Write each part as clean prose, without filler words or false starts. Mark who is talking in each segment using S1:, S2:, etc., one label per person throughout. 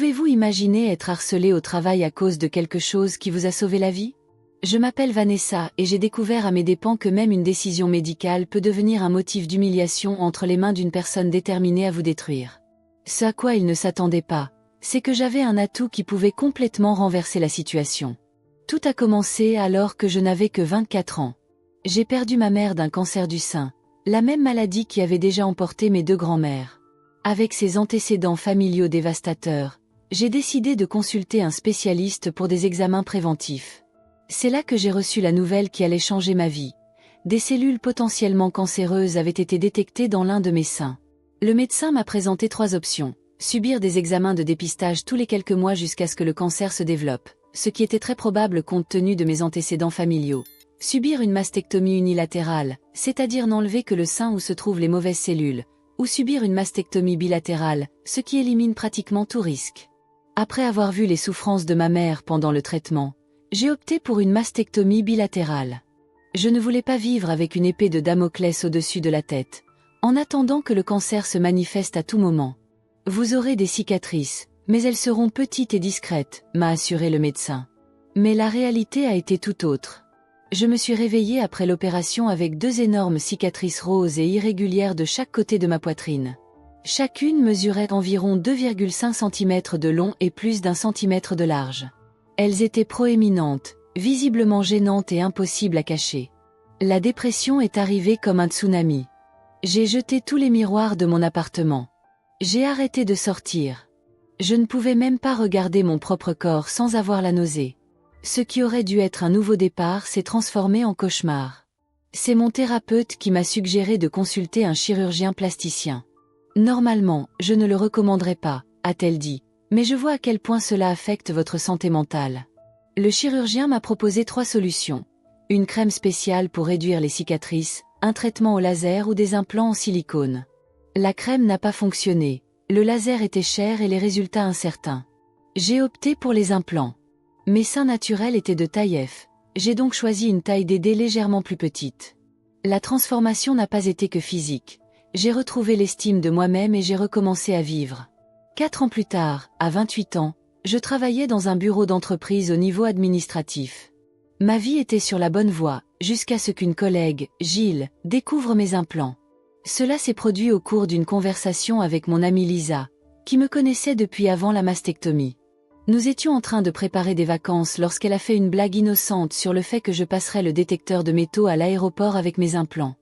S1: Pouvez-vous imaginer être harcelé au travail à cause de quelque chose qui vous a sauvé la vie? Je m'appelle Vanessa et j'ai découvert à mes dépens que même une décision médicale peut devenir un motif d'humiliation entre les mains d'une personne déterminée à vous détruire. Ce à quoi il ne s'attendait pas, c'est que j'avais un atout qui pouvait complètement renverser la situation. Tout a commencé alors que je n'avais que 24 ans. J'ai perdu ma mère d'un cancer du sein, la même maladie qui avait déjà emporté mes deux grands-mères. Avec ses antécédents familiaux dévastateurs, j'ai décidé de consulter un spécialiste pour des examens préventifs. C'est là que j'ai reçu la nouvelle qui allait changer ma vie. Des cellules potentiellement cancéreuses avaient été détectées dans l'un de mes seins. Le médecin m'a présenté 3 options. Subir des examens de dépistage tous les quelques mois jusqu'à ce que le cancer se développe, ce qui était très probable compte tenu de mes antécédents familiaux. Subir une mastectomie unilatérale, c'est-à-dire n'enlever que le sein où se trouvent les mauvaises cellules, ou subir une mastectomie bilatérale, ce qui élimine pratiquement tout risque. Après avoir vu les souffrances de ma mère pendant le traitement, j'ai opté pour une mastectomie bilatérale. Je ne voulais pas vivre avec une épée de Damoclès au-dessus de la tête, en attendant que le cancer se manifeste à tout moment. Vous aurez des cicatrices, mais elles seront petites et discrètes, m'a assuré le médecin. Mais la réalité a été tout autre. Je me suis réveillée après l'opération avec 2 énormes cicatrices roses et irrégulières de chaque côté de ma poitrine. Chacune mesurait environ 2,5 cm de long et plus d'1 centimètre de large. Elles étaient proéminentes, visiblement gênantes et impossibles à cacher. La dépression est arrivée comme un tsunami. J'ai jeté tous les miroirs de mon appartement. J'ai arrêté de sortir. Je ne pouvais même pas regarder mon propre corps sans avoir la nausée. Ce qui aurait dû être un nouveau départ s'est transformé en cauchemar. C'est mon thérapeute qui m'a suggéré de consulter un chirurgien plasticien. Normalement, je ne le recommanderais pas, a-t-elle dit, mais je vois à quel point cela affecte votre santé mentale. Le chirurgien m'a proposé 3 solutions. Une crème spéciale pour réduire les cicatrices, un traitement au laser ou des implants en silicone. La crème n'a pas fonctionné, le laser était cher et les résultats incertains. J'ai opté pour les implants. Mes seins naturels étaient de taille F, j'ai donc choisi une taille Dd légèrement plus petite. La transformation n'a pas été que physique. J'ai retrouvé l'estime de moi-même et j'ai recommencé à vivre. 4 ans plus tard, à 28 ans, je travaillais dans un bureau d'entreprise au niveau administratif. Ma vie était sur la bonne voie, jusqu'à ce qu'une collègue, Gilles, découvre mes implants. Cela s'est produit au cours d'une conversation avec mon amie Lisa, qui me connaissait depuis avant la mastectomie. Nous étions en train de préparer des vacances lorsqu'elle a fait une blague innocente sur le fait que je passerais le détecteur de métaux à l'aéroport avec mes implants.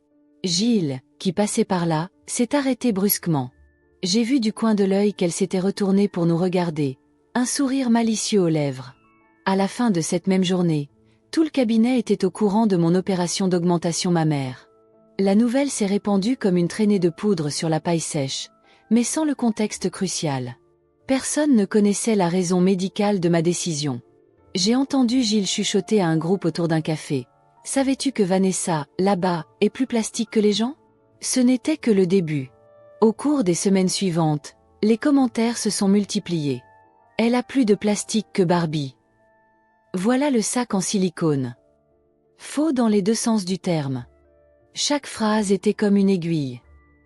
S1: Gilles, qui passait par là, s'est arrêté brusquement. J'ai vu du coin de l'œil qu'elle s'était retournée pour nous regarder, un sourire malicieux aux lèvres. À la fin de cette même journée, tout le cabinet était au courant de mon opération d'augmentation mammaire. La nouvelle s'est répandue comme une traînée de poudre sur la paille sèche, mais sans le contexte crucial. Personne ne connaissait la raison médicale de ma décision. J'ai entendu Gilles chuchoter à un groupe autour d'un café. « Savais-tu que Vanessa, là-bas, est plus plastique que les gens ?» Ce n'était que le début. Au cours des semaines suivantes, les commentaires se sont multipliés. « Elle a plus de plastique que Barbie. » Voilà le sac en silicone. Faux dans les 2 sens du terme. Chaque phrase était comme une aiguille.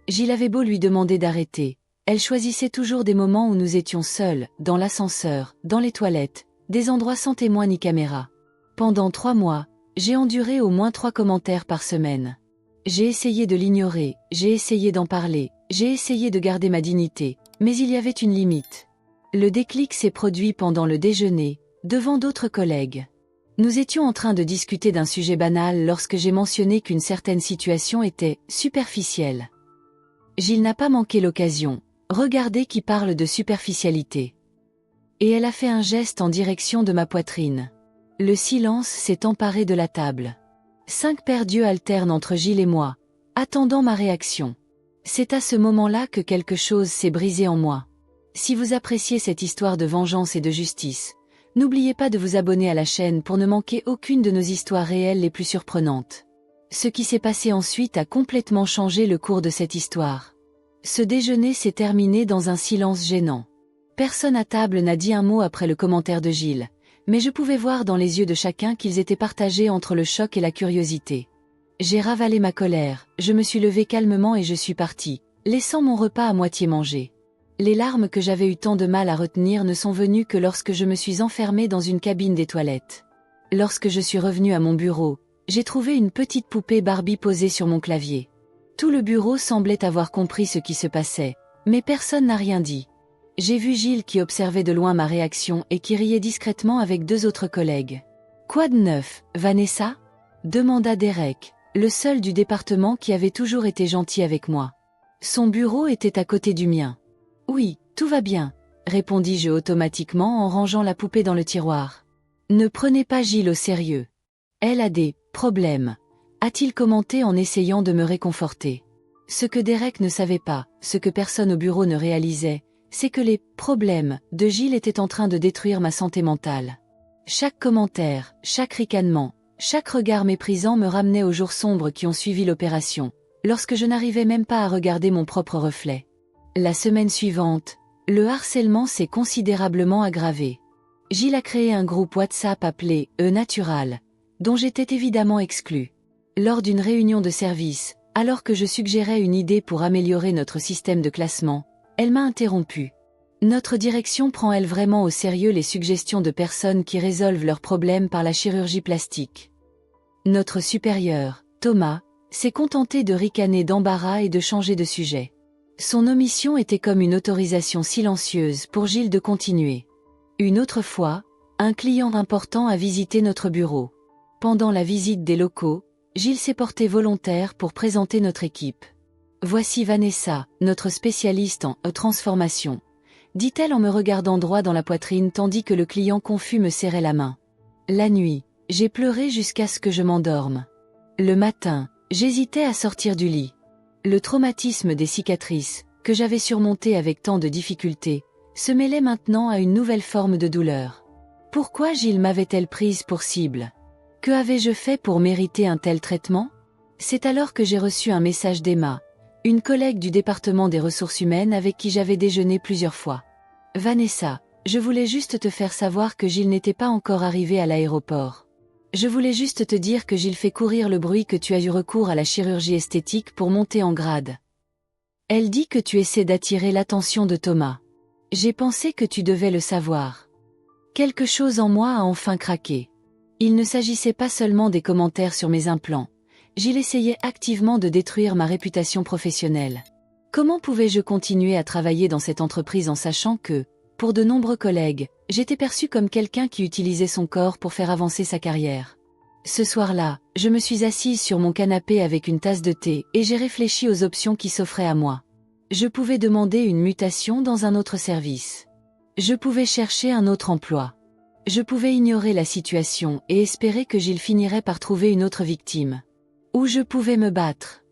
S1: Gilles avait beau lui demander d'arrêter. Elle choisissait toujours des moments où nous étions seuls, dans l'ascenseur, dans les toilettes, des endroits sans témoins ni caméra. Pendant 3 mois, j'ai enduré au moins 3 commentaires par semaine. J'ai essayé de l'ignorer, j'ai essayé d'en parler, j'ai essayé de garder ma dignité, mais il y avait une limite. Le déclic s'est produit pendant le déjeuner, devant d'autres collègues. Nous étions en train de discuter d'un sujet banal lorsque j'ai mentionné qu'une certaine situation était superficielle. Gilles n'a pas manqué l'occasion. Regardez qui parle de superficialité. Et elle a fait un geste en direction de ma poitrine. Le silence s'est emparé de la table. 5 paires d'yeux alternent entre Gilles et moi, attendant ma réaction. C'est à ce moment-là que quelque chose s'est brisé en moi. Si vous appréciez cette histoire de vengeance et de justice, n'oubliez pas de vous abonner à la chaîne pour ne manquer aucune de nos histoires réelles les plus surprenantes. Ce qui s'est passé ensuite a complètement changé le cours de cette histoire. Ce déjeuner s'est terminé dans un silence gênant. Personne à table n'a dit un mot après le commentaire de Gilles, mais je pouvais voir dans les yeux de chacun qu'ils étaient partagés entre le choc et la curiosité. J'ai ravalé ma colère, je me suis levée calmement et je suis partie, laissant mon repas à moitié mangé. Les larmes que j'avais eu tant de mal à retenir ne sont venues que lorsque je me suis enfermée dans une cabine des toilettes. Lorsque je suis revenue à mon bureau, j'ai trouvé une petite poupée Barbie posée sur mon clavier. Tout le bureau semblait avoir compris ce qui se passait, mais personne n'a rien dit. J'ai vu Gilles qui observait de loin ma réaction et qui riait discrètement avec 2 autres collègues. « Quoi de neuf, Vanessa ?» demanda Derek, le seul du département qui avait toujours été gentil avec moi. Son bureau était à côté du mien. « Oui, tout va bien », répondis-je automatiquement en rangeant la poupée dans le tiroir. « Ne prenez pas Gilles au sérieux. Elle a des problèmes », a-t-il commenté en essayant de me réconforter. Ce que Derek ne savait pas, ce que personne au bureau ne réalisait, c'est que les problèmes de Gilles étaient en train de détruire ma santé mentale. Chaque commentaire, chaque ricanement, chaque regard méprisant me ramenait aux jours sombres qui ont suivi l'opération, lorsque je n'arrivais même pas à regarder mon propre reflet. La semaine suivante, le harcèlement s'est considérablement aggravé. Gilles a créé un groupe WhatsApp appelé « E-Natural », dont j'étais évidemment exclue. Lors d'une réunion de service, alors que je suggérais une idée pour améliorer notre système de classement, elle m'a interrompu. Notre direction prend-elle vraiment au sérieux les suggestions de personnes qui résolvent leurs problèmes par la chirurgie plastique? Notre supérieur, Thomas, s'est contenté de ricaner d'embarras et de changer de sujet. Son omission était comme une autorisation silencieuse pour Gilles de continuer. Une autre fois, un client important a visité notre bureau. Pendant la visite des locaux, Gilles s'est porté volontaire pour présenter notre équipe. « Voici Vanessa, notre spécialiste en transformation », dit-elle en me regardant droit dans la poitrine tandis que le client confus me serrait la main. La nuit, j'ai pleuré jusqu'à ce que je m'endorme. Le matin, j'hésitais à sortir du lit. Le traumatisme des cicatrices, que j'avais surmonté avec tant de difficultés, se mêlait maintenant à une nouvelle forme de douleur. Pourquoi Gilles m'avait-elle prise pour cible? Que avais-je fait pour mériter un tel traitement? C'est alors que j'ai reçu un message d'Emma, une collègue du département des ressources humaines avec qui j'avais déjeuné plusieurs fois. « Vanessa, je voulais juste te faire savoir que Gilles n'était pas encore arrivé à l'aéroport. Je voulais juste te dire que Gilles fait courir le bruit que tu as eu recours à la chirurgie esthétique pour monter en grade. Elle dit que tu essaies d'attirer l'attention de Thomas. J'ai pensé que tu devais le savoir. » Quelque chose en moi a enfin craqué. Il ne s'agissait pas seulement des commentaires sur mes implants. Gilles essayait activement de détruire ma réputation professionnelle. Comment pouvais-je continuer à travailler dans cette entreprise en sachant que, pour de nombreux collègues, j'étais perçue comme quelqu'un qui utilisait son corps pour faire avancer sa carrière? Ce soir-là, je me suis assise sur mon canapé avec une tasse de thé et j'ai réfléchi aux options qui s'offraient à moi. Je pouvais demander une mutation dans un autre service. Je pouvais chercher un autre emploi. Je pouvais ignorer la situation et espérer que Gilles finirait par trouver une autre victime. Ou je pouvais me battre.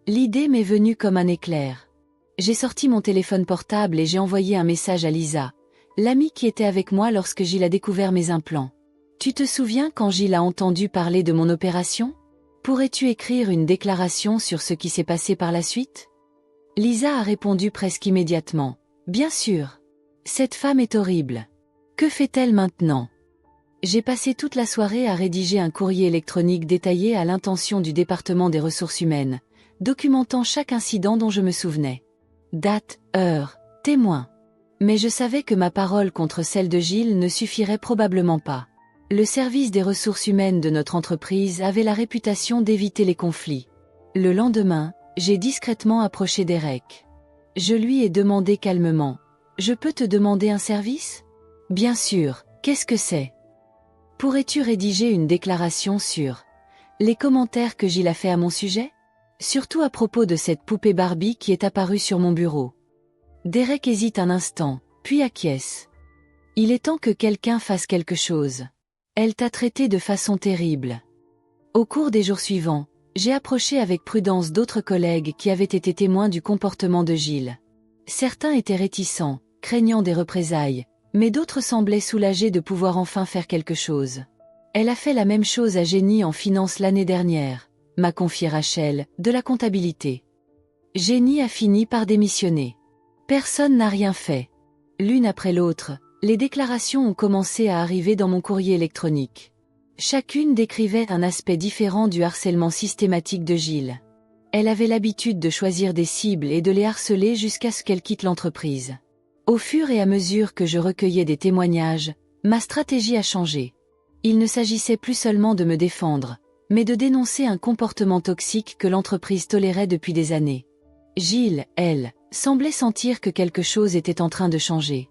S1: L'idée m'est venue comme un éclair. J'ai sorti mon téléphone portable et j'ai envoyé un message à Lisa, l'amie qui était avec moi lorsque Gilles a découvert mes implants. « Tu te souviens quand Gilles a entendu parler de mon opération? Pourrais-tu écrire une déclaration sur ce qui s'est passé par la suite ?» Lisa a répondu presque immédiatement. « Bien sûr. Cette femme est horrible. Que fait-elle maintenant ?» J'ai passé toute la soirée à rédiger un courrier électronique détaillé à l'intention du département des ressources humaines, documentant chaque incident dont je me souvenais. Date, heure, témoin. Mais je savais que ma parole contre celle de Gilles ne suffirait probablement pas. Le service des ressources humaines de notre entreprise avait la réputation d'éviter les conflits. Le lendemain, j'ai discrètement approché Derek. Je lui ai demandé calmement. « Je peux te demander un service ?»« Bien sûr, qu'est-ce que c'est ?» Pourrais-tu rédiger une déclaration sur les commentaires que Gilles a fait à mon sujet? Surtout à propos de cette poupée Barbie qui est apparue sur mon bureau. Derek hésite un instant, puis acquiesce. Il est temps que quelqu'un fasse quelque chose. Elle t'a traité de façon terrible. Au cours des jours suivants, j'ai approché avec prudence d'autres collègues qui avaient été témoins du comportement de Gilles. Certains étaient réticents, craignant des représailles, mais d'autres semblaient soulagés de pouvoir enfin faire quelque chose. Elle a fait la même chose à Jenny en finance l'année dernière, m'a confié Rachel, de la comptabilité. Jenny a fini par démissionner. Personne n'a rien fait. L'une après l'autre, les déclarations ont commencé à arriver dans mon courrier électronique. Chacune décrivait un aspect différent du harcèlement systématique de Gilles. Elle avait l'habitude de choisir des cibles et de les harceler jusqu'à ce qu'elle quitte l'entreprise. Au fur et à mesure que je recueillais des témoignages, ma stratégie a changé. Il ne s'agissait plus seulement de me défendre, mais de dénoncer un comportement toxique que l'entreprise tolérait depuis des années. Gilles, elle, semblait sentir que quelque chose était en train de changer.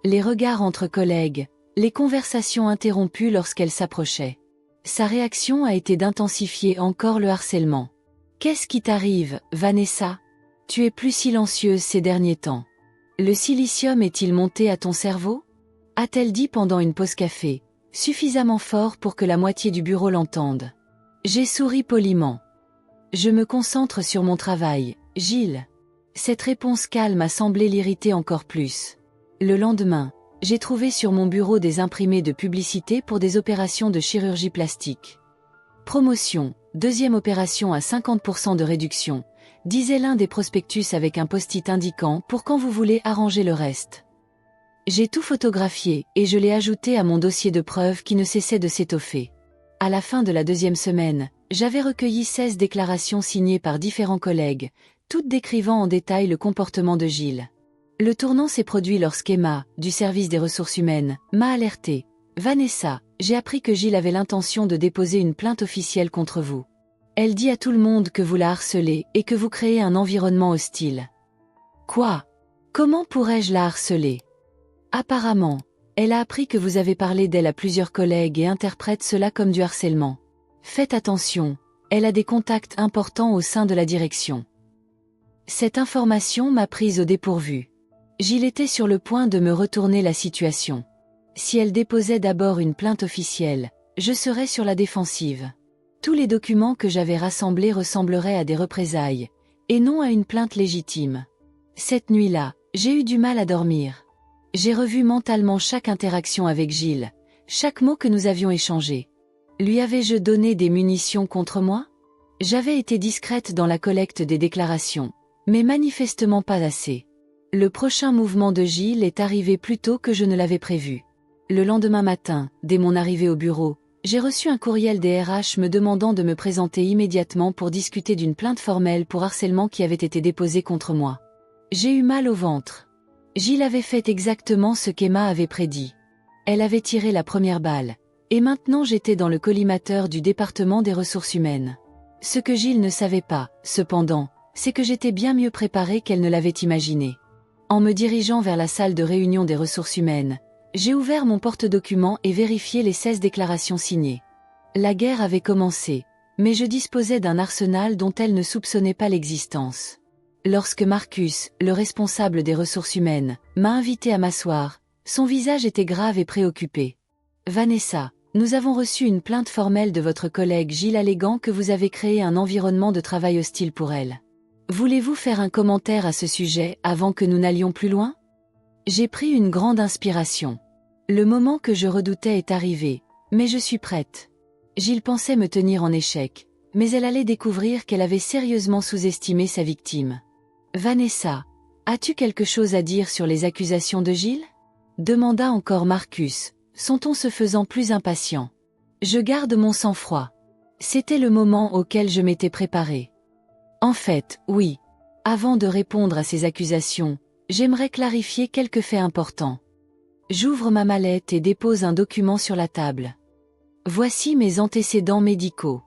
S1: Les regards entre collègues, les conversations interrompues lorsqu'elle s'approchait. Sa réaction a été d'intensifier encore le harcèlement. « Qu'est-ce qui t'arrive, Vanessa? Tu es plus silencieuse ces derniers temps. Le silicium est-il monté à ton cerveau ?» a-t-elle dit pendant une pause café, suffisamment fort pour que la moitié du bureau l'entende. J'ai souri poliment. Je me concentre sur mon travail, Gilles. Cette réponse calme a semblé l'irriter encore plus. Le lendemain, j'ai trouvé sur mon bureau des imprimés de publicité pour des opérations de chirurgie plastique. Promotion, deuxième opération à 50% de réduction, disait l'un des prospectus avec un post-it indiquant pour quand vous voulez arranger le reste. J'ai tout photographié et je l'ai ajouté à mon dossier de preuves qui ne cessait de s'étoffer. À la fin de la deuxième semaine, j'avais recueilli 16 déclarations signées par différents collègues, toutes décrivant en détail le comportement de Gilles. Le tournant s'est produit lorsqu'Emma, du service des ressources humaines, m'a alerté. « Vanessa, j'ai appris que Gilles avait l'intention de déposer une plainte officielle contre vous. Elle dit à tout le monde que vous la harcelez et que vous créez un environnement hostile. » Quoi? Comment pourrais-je la harceler? Apparemment, elle a appris que vous avez parlé d'elle à plusieurs collègues et interprète cela comme du harcèlement. Faites attention, elle a des contacts importants au sein de la direction. Cette information m'a prise au dépourvu. Gilles était sur le point de me retourner la situation. Si elle déposait d'abord une plainte officielle, je serais sur la défensive. Tous les documents que j'avais rassemblés ressembleraient à des représailles, et non à une plainte légitime. Cette nuit-là, j'ai eu du mal à dormir. J'ai revu mentalement chaque interaction avec Gilles, chaque mot que nous avions échangé. Lui avais-je donné des munitions contre moi? J'avais été discrète dans la collecte des déclarations, mais manifestement pas assez. Le prochain mouvement de Gilles est arrivé plus tôt que je ne l'avais prévu. Le lendemain matin, dès mon arrivée au bureau, j'ai reçu un courriel des RH me demandant de me présenter immédiatement pour discuter d'une plainte formelle pour harcèlement qui avait été déposée contre moi. J'ai eu mal au ventre. Gilles avait fait exactement ce qu'Emma avait prédit. Elle avait tiré la première balle, et maintenant j'étais dans le collimateur du département des ressources humaines. Ce que Gilles ne savait pas, cependant, c'est que j'étais bien mieux préparée qu'elle ne l'avait imaginé. En me dirigeant vers la salle de réunion des ressources humaines, j'ai ouvert mon porte-documents et vérifié les 16 déclarations signées. La guerre avait commencé, mais je disposais d'un arsenal dont elle ne soupçonnait pas l'existence. Lorsque Marcus, le responsable des ressources humaines, m'a invité à m'asseoir, son visage était grave et préoccupé. « Vanessa, nous avons reçu une plainte formelle de votre collègue Gilles alléguant que vous avez créé un environnement de travail hostile pour elle. Voulez-vous faire un commentaire à ce sujet avant que nous n'allions plus loin ?» J'ai pris une grande inspiration. Le moment que je redoutais est arrivé, mais je suis prête. Gilles pensait me tenir en échec, mais elle allait découvrir qu'elle avait sérieusement sous-estimé sa victime. « Vanessa, as-tu quelque chose à dire sur les accusations de Gilles ?» demanda encore Marcus, son ton se faisant plus impatient. Je garde mon sang-froid. C'était le moment auquel je m'étais préparée. En fait, oui. Avant de répondre à ces accusations, j'aimerais clarifier quelques faits importants. J'ouvre ma mallette et dépose un document sur la table. Voici mes antécédents médicaux.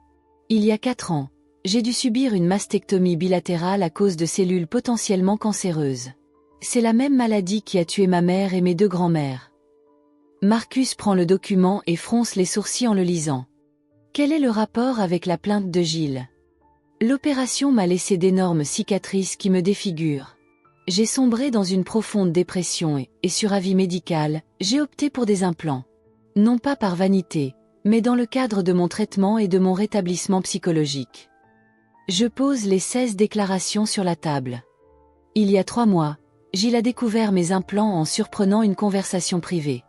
S1: Il y a 4 ans, j'ai dû subir une mastectomie bilatérale à cause de cellules potentiellement cancéreuses. C'est la même maladie qui a tué ma mère et mes 2 grands-mères. Marcus prend le document et fronce les sourcils en le lisant. Quel est le rapport avec la plainte de Gilles? L'opération m'a laissé d'énormes cicatrices qui me défigurent. J'ai sombré dans une profonde dépression et sur avis médical, j'ai opté pour des implants. Non pas par vanité, mais dans le cadre de mon traitement et de mon rétablissement psychologique. Je pose les 16 déclarations sur la table. Il y a 3 mois, Gilles a découvert mes implants en surprenant une conversation privée.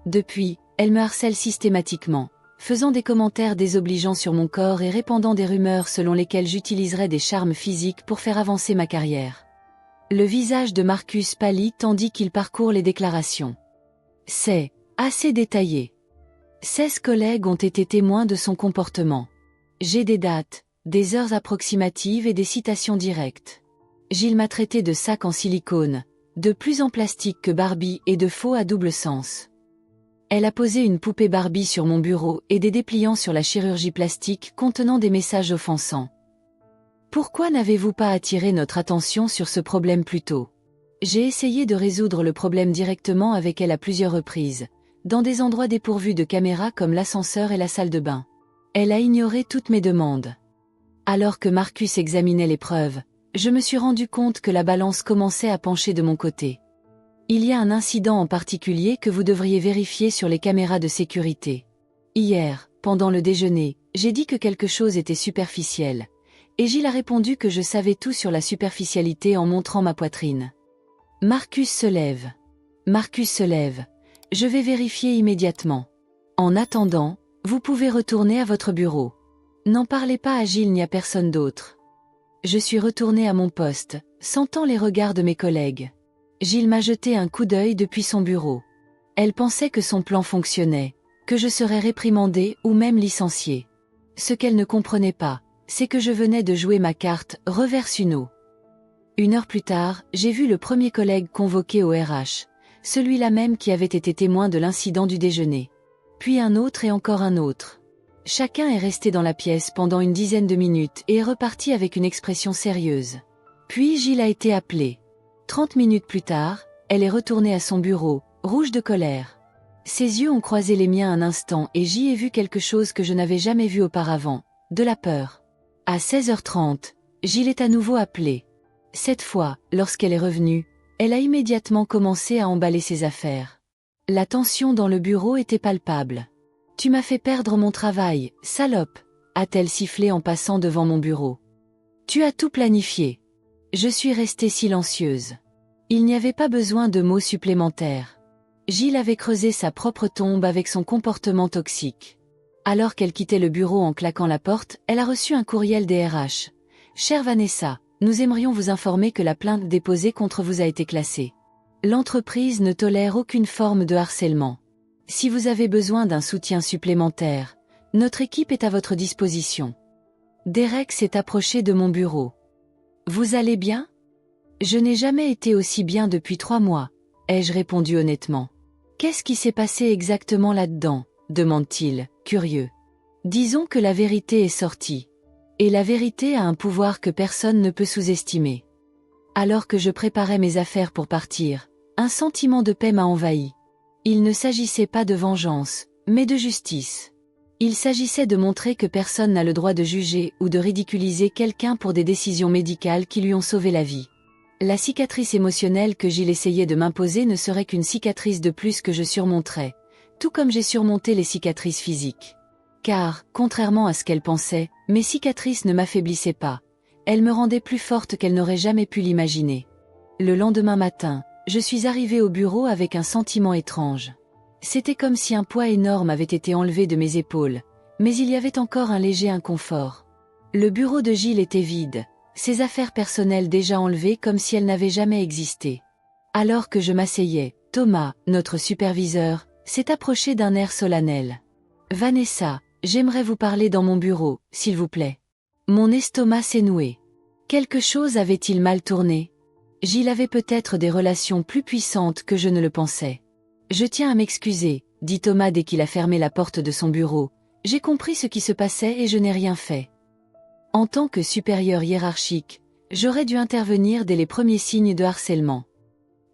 S1: Depuis, elle me harcèle systématiquement, faisant des commentaires désobligeants sur mon corps et répandant des rumeurs selon lesquelles j'utiliserais des charmes physiques pour faire avancer ma carrière. Le visage de Marcus pâlit tandis qu'il parcourt les déclarations. C'est assez détaillé. 16 collègues ont été témoins de son comportement. J'ai des dates, des heures approximatives et des citations directes. Gilles m'a traité de sac en silicone, de plus en plastique que Barbie et de faux à double sens. Elle a posé une poupée Barbie sur mon bureau et des dépliants sur la chirurgie plastique contenant des messages offensants. Pourquoi n'avez-vous pas attiré notre attention sur ce problème plus tôt? J'ai essayé de résoudre le problème directement avec elle à plusieurs reprises, dans des endroits dépourvus de caméras comme l'ascenseur et la salle de bain. Elle a ignoré toutes mes demandes. Alors que Marcus examinait les preuves, je me suis rendu compte que la balance commençait à pencher de mon côté. Il y a un incident en particulier que vous devriez vérifier sur les caméras de sécurité. Hier, pendant le déjeuner, j'ai dit que quelque chose était superficiel. Et Gilles a répondu que je savais tout sur la superficialité en montrant ma poitrine. Marcus se lève. Marcus se lève. Je vais vérifier immédiatement. En attendant, vous pouvez retourner à votre bureau. N'en parlez pas à Gilles ni à personne d'autre. Je suis retournée à mon poste, sentant les regards de mes collègues. Gilles m'a jeté un coup d'œil depuis son bureau. Elle pensait que son plan fonctionnait, que je serais réprimandée ou même licenciée. Ce qu'elle ne comprenait pas, c'est que je venais de jouer ma carte « Reverse Uno ». 1 heure plus tard, j'ai vu le premier collègue convoqué au RH, celui-là même qui avait été témoin de l'incident du déjeuner. Puis un autre et encore un autre. Chacun est resté dans la pièce pendant une dizaine de minutes et est reparti avec une expression sérieuse. Puis Gilles a été appelé. 30 minutes plus tard, elle est retournée à son bureau, rouge de colère. Ses yeux ont croisé les miens un instant et j'y ai vu quelque chose que je n'avais jamais vu auparavant, de la peur. À 16h30, Gilles est à nouveau appelé. Cette fois, lorsqu'elle est revenue, elle a immédiatement commencé à emballer ses affaires. La tension dans le bureau était palpable. « Tu m'as fait perdre mon travail, salope !» a-t-elle sifflé en passant devant mon bureau. « Tu as tout planifié. » Je suis restée silencieuse. Il n'y avait pas besoin de mots supplémentaires. Gilles avait creusé sa propre tombe avec son comportement toxique. Alors qu'elle quittait le bureau en claquant la porte, elle a reçu un courriel des RH. « Chère Vanessa, nous aimerions vous informer que la plainte déposée contre vous a été classée. L'entreprise ne tolère aucune forme de harcèlement. Si vous avez besoin d'un soutien supplémentaire, notre équipe est à votre disposition. » Derek s'est approché de mon bureau. « Vous allez bien ? » « Je n'ai jamais été aussi bien depuis 3 mois, ai-je répondu honnêtement. « Qu'est-ce qui s'est passé exactement là-dedans ?» demande-t-il, curieux. « Disons que la vérité est sortie. Et la vérité a un pouvoir que personne ne peut sous-estimer. Alors que je préparais mes affaires pour partir, un sentiment de paix m'a envahi. Il ne s'agissait pas de vengeance, mais de justice. Il s'agissait de montrer que personne n'a le droit de juger ou de ridiculiser quelqu'un pour des décisions médicales qui lui ont sauvé la vie. La cicatrice émotionnelle que Gilles essayait de m'imposer ne serait qu'une cicatrice de plus que je surmonterais, tout comme j'ai surmonté les cicatrices physiques. Car, contrairement à ce qu'elle pensait, mes cicatrices ne m'affaiblissaient pas. Elles me rendaient plus forte qu'elle n'aurait jamais pu l'imaginer. Le lendemain matin, je suis arrivée au bureau avec un sentiment étrange. C'était comme si un poids énorme avait été enlevé de mes épaules, mais il y avait encore un léger inconfort. Le bureau de Gilles était vide, ses affaires personnelles déjà enlevées comme si elles n'avaient jamais existé. Alors que je m'asseyais, Thomas, notre superviseur, s'est approché d'un air solennel. « Vanessa, j'aimerais vous parler dans mon bureau, s'il vous plaît. » Mon estomac s'est noué. Quelque chose avait-il mal tourné? Gilles avait peut-être des relations plus puissantes que je ne le pensais. « Je tiens à m'excuser, » dit Thomas dès qu'il a fermé la porte de son bureau. « J'ai compris ce qui se passait et je n'ai rien fait. En tant que supérieur hiérarchique, j'aurais dû intervenir dès les premiers signes de harcèlement.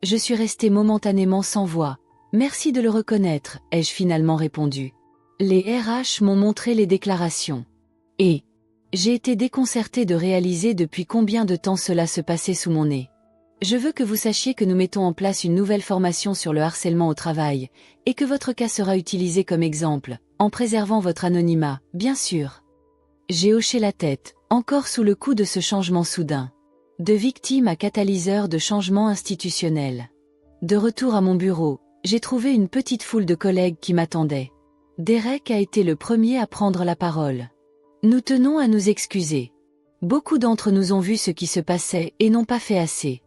S1: Je suis restée momentanément sans voix. Merci de le reconnaître, ai-je finalement répondu. Les RH m'ont montré les déclarations. Et j'ai été déconcertée de réaliser depuis combien de temps cela se passait sous mon nez. Je veux que vous sachiez que nous mettons en place une nouvelle formation sur le harcèlement au travail, et que votre cas sera utilisé comme exemple, en préservant votre anonymat, bien sûr. J'ai hoché la tête, encore sous le coup de ce changement soudain. De victime à catalyseur de changement institutionnel. De retour à mon bureau, j'ai trouvé une petite foule de collègues qui m'attendaient. Derek a été le premier à prendre la parole. Nous tenons à nous excuser. Beaucoup d'entre nous ont vu ce qui se passait et n'ont pas fait assez.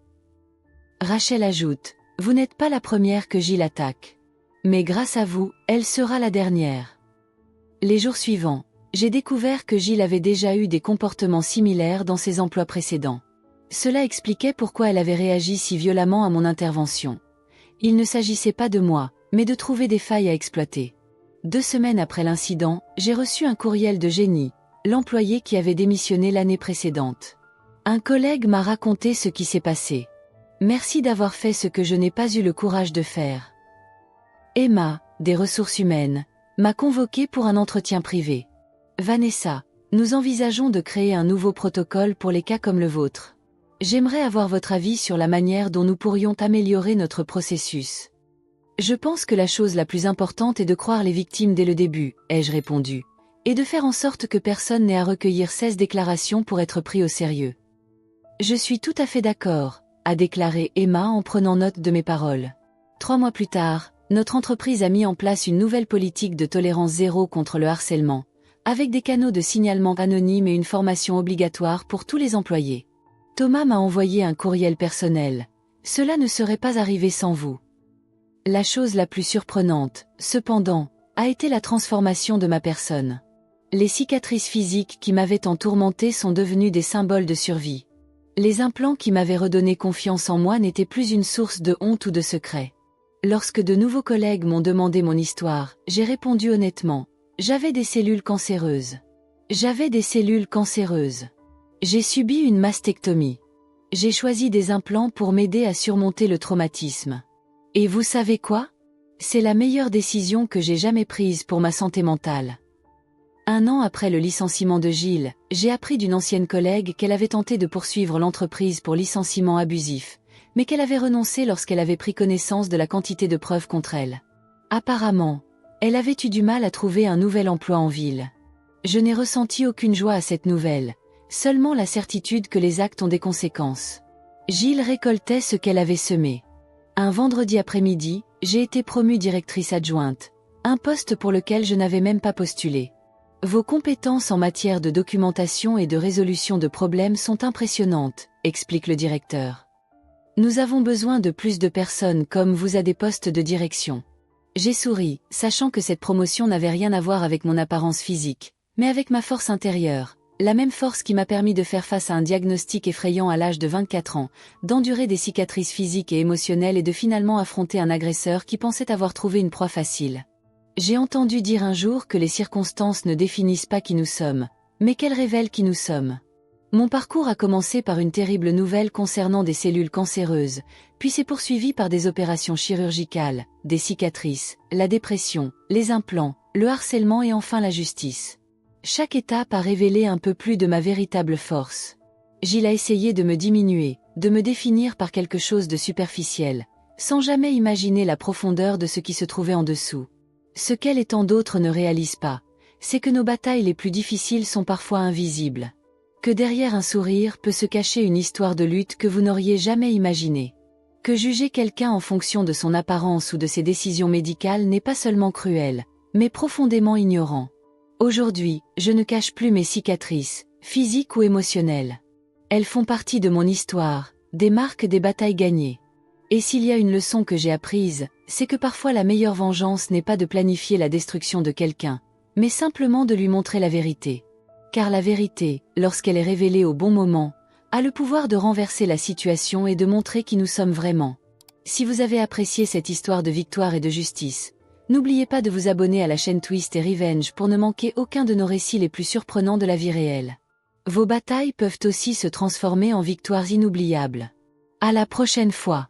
S1: Rachel ajoute, vous n'êtes pas la première que Gilles attaque. Mais grâce à vous, elle sera la dernière. Les jours suivants, j'ai découvert que Gilles avait déjà eu des comportements similaires dans ses emplois précédents. Cela expliquait pourquoi elle avait réagi si violemment à mon intervention. Il ne s'agissait pas de moi, mais de trouver des failles à exploiter. 2 semaines après l'incident, j'ai reçu un courriel de Jenny, l'employé qui avait démissionné l'année précédente. Un collègue m'a raconté ce qui s'est passé. Merci d'avoir fait ce que je n'ai pas eu le courage de faire. Emma, des ressources humaines, m'a convoqué pour un entretien privé. Vanessa, nous envisageons de créer un nouveau protocole pour les cas comme le vôtre. J'aimerais avoir votre avis sur la manière dont nous pourrions améliorer notre processus. Je pense que la chose la plus importante est de croire les victimes dès le début, ai-je répondu, et de faire en sorte que personne n'ait à recueillir 16 déclarations pour être pris au sérieux. Je suis tout à fait d'accord, a déclaré Emma en prenant note de mes paroles. 3 mois plus tard, notre entreprise a mis en place une nouvelle politique de tolérance zéro contre le harcèlement, avec des canaux de signalement anonymes et une formation obligatoire pour tous les employés. Thomas m'a envoyé un courriel personnel. Cela ne serait pas arrivé sans vous. La chose la plus surprenante, cependant, a été la transformation de ma personne. Les cicatrices physiques qui m'avaient tant tourmenté sont devenues des symboles de survie. Les implants qui m'avaient redonné confiance en moi n'étaient plus une source de honte ou de secret. Lorsque de nouveaux collègues m'ont demandé mon histoire, j'ai répondu honnêtement. J'avais des cellules cancéreuses. J'avais des cellules cancéreuses. J'ai subi une mastectomie. J'ai choisi des implants pour m'aider à surmonter le traumatisme. Et vous savez quoi? C'est la meilleure décision que j'ai jamais prise pour ma santé mentale. 1 an après le licenciement de Gilles, j'ai appris d'une ancienne collègue qu'elle avait tenté de poursuivre l'entreprise pour licenciement abusif, mais qu'elle avait renoncé lorsqu'elle avait pris connaissance de la quantité de preuves contre elle. Apparemment, elle avait eu du mal à trouver un nouvel emploi en ville. Je n'ai ressenti aucune joie à cette nouvelle, seulement la certitude que les actes ont des conséquences. Gilles récoltait ce qu'elle avait semé. Un vendredi après-midi, j'ai été promue directrice adjointe, un poste pour lequel je n'avais même pas postulé. Vos compétences en matière de documentation et de résolution de problèmes sont impressionnantes, explique le directeur. Nous avons besoin de plus de personnes comme vous à des postes de direction. J'ai souri, sachant que cette promotion n'avait rien à voir avec mon apparence physique, mais avec ma force intérieure, la même force qui m'a permis de faire face à un diagnostic effrayant à l'âge de 24 ans, d'endurer des cicatrices physiques et émotionnelles et de finalement affronter un agresseur qui pensait avoir trouvé une proie facile. J'ai entendu dire un jour que les circonstances ne définissent pas qui nous sommes, mais qu'elles révèlent qui nous sommes. Mon parcours a commencé par une terrible nouvelle concernant des cellules cancéreuses, puis s'est poursuivi par des opérations chirurgicales, des cicatrices, la dépression, les implants, le harcèlement et enfin la justice. Chaque étape a révélé un peu plus de ma véritable force. Gilles a essayé de me diminuer, de me définir par quelque chose de superficiel, sans jamais imaginer la profondeur de ce qui se trouvait en dessous. Ce qu'elle et tant d'autres ne réalisent pas, c'est que nos batailles les plus difficiles sont parfois invisibles. Que derrière un sourire peut se cacher une histoire de lutte que vous n'auriez jamais imaginée. Que juger quelqu'un en fonction de son apparence ou de ses décisions médicales n'est pas seulement cruel, mais profondément ignorant. Aujourd'hui, je ne cache plus mes cicatrices, physiques ou émotionnelles. Elles font partie de mon histoire, des marques des batailles gagnées. Et s'il y a une leçon que j'ai apprise, c'est que parfois la meilleure vengeance n'est pas de planifier la destruction de quelqu'un, mais simplement de lui montrer la vérité. Car la vérité, lorsqu'elle est révélée au bon moment, a le pouvoir de renverser la situation et de montrer qui nous sommes vraiment. Si vous avez apprécié cette histoire de victoire et de justice, n'oubliez pas de vous abonner à la chaîne Twist et Revenge pour ne manquer aucun de nos récits les plus surprenants de la vie réelle. Vos batailles peuvent aussi se transformer en victoires inoubliables. À la prochaine fois.